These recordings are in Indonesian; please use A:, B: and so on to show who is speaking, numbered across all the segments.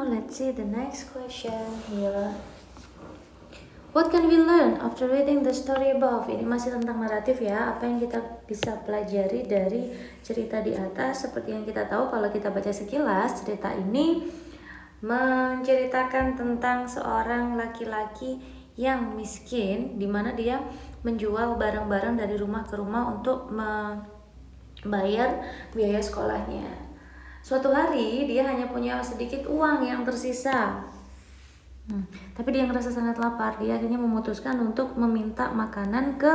A: let's see the next question here. What can we learn after reading the story above? Ini masih tentang naratif ya. Apa yang kita bisa pelajari dari cerita di atas? Seperti yang kita tahu kalau kita baca sekilas, cerita ini menceritakan tentang seorang laki-laki yang miskin, di mana dia menjual barang-barang dari rumah ke rumah untuk membayar biaya sekolahnya. Suatu hari dia hanya punya sedikit uang yang tersisa. Tapi dia ngerasa sangat lapar. Dia akhirnya memutuskan untuk meminta makanan ke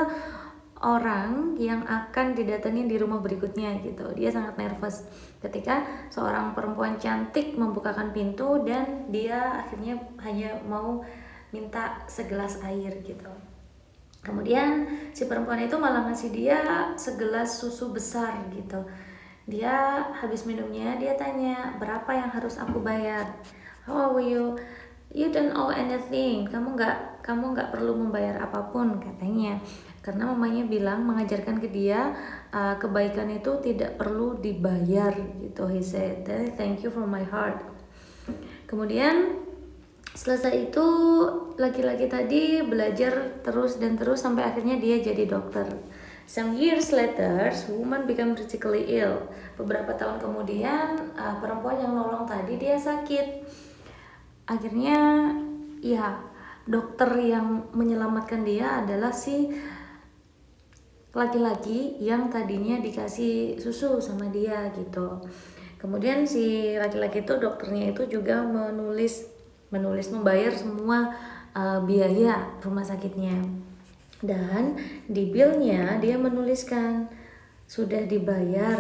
A: orang yang akan didatangi di rumah berikutnya gitu. Dia sangat nervous ketika seorang perempuan cantik membukakan pintu dan dia akhirnya hanya mau minta segelas air gitu. Kemudian si perempuan itu malah ngasih dia segelas susu besar gitu. Dia habis minumnya, dia tanya, berapa yang harus aku bayar? How are you? You don't owe anything. Kamu nggak perlu membayar apapun, katanya. Karena mamanya bilang, mengajarkan ke dia kebaikan itu tidak perlu dibayar gitu. He said, thank you from my heart. Kemudian selesai itu laki-laki tadi belajar terus sampai akhirnya dia jadi dokter. Some years later, woman became critically ill. Beberapa tahun kemudian, perempuan yang nolong tadi dia sakit. Akhirnya ya dokter yang menyelamatkan dia adalah si laki-laki yang tadinya dikasih susu sama dia gitu. Kemudian si laki-laki itu, dokternya itu juga membayar semua biaya rumah sakitnya. Dan di billnya dia menuliskan sudah dibayar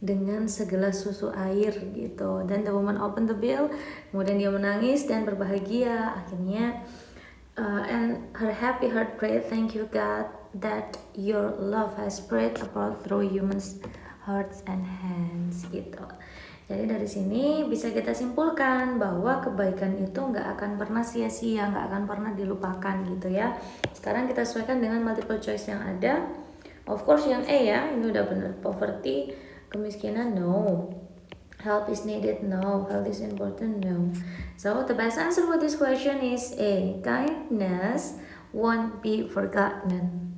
A: dengan segelas susu air gitu. Dan the woman opened the bill, kemudian dia menangis dan berbahagia. Akhirnya and her happy heart prayed, thank you God that your love has spread abroad through humans hearts and hands gitu. Jadi dari sini bisa kita simpulkan bahwa kebaikan itu nggak akan pernah sia-sia, nggak akan pernah dilupakan gitu ya. Sekarang kita sesuaikan dengan multiple choice yang ada. Of course yang A ya, ini udah bener. Poverty, kemiskinan, no. Help is needed, no. Health is important, no. So the best answer for this question is A. Kindness won't be forgotten.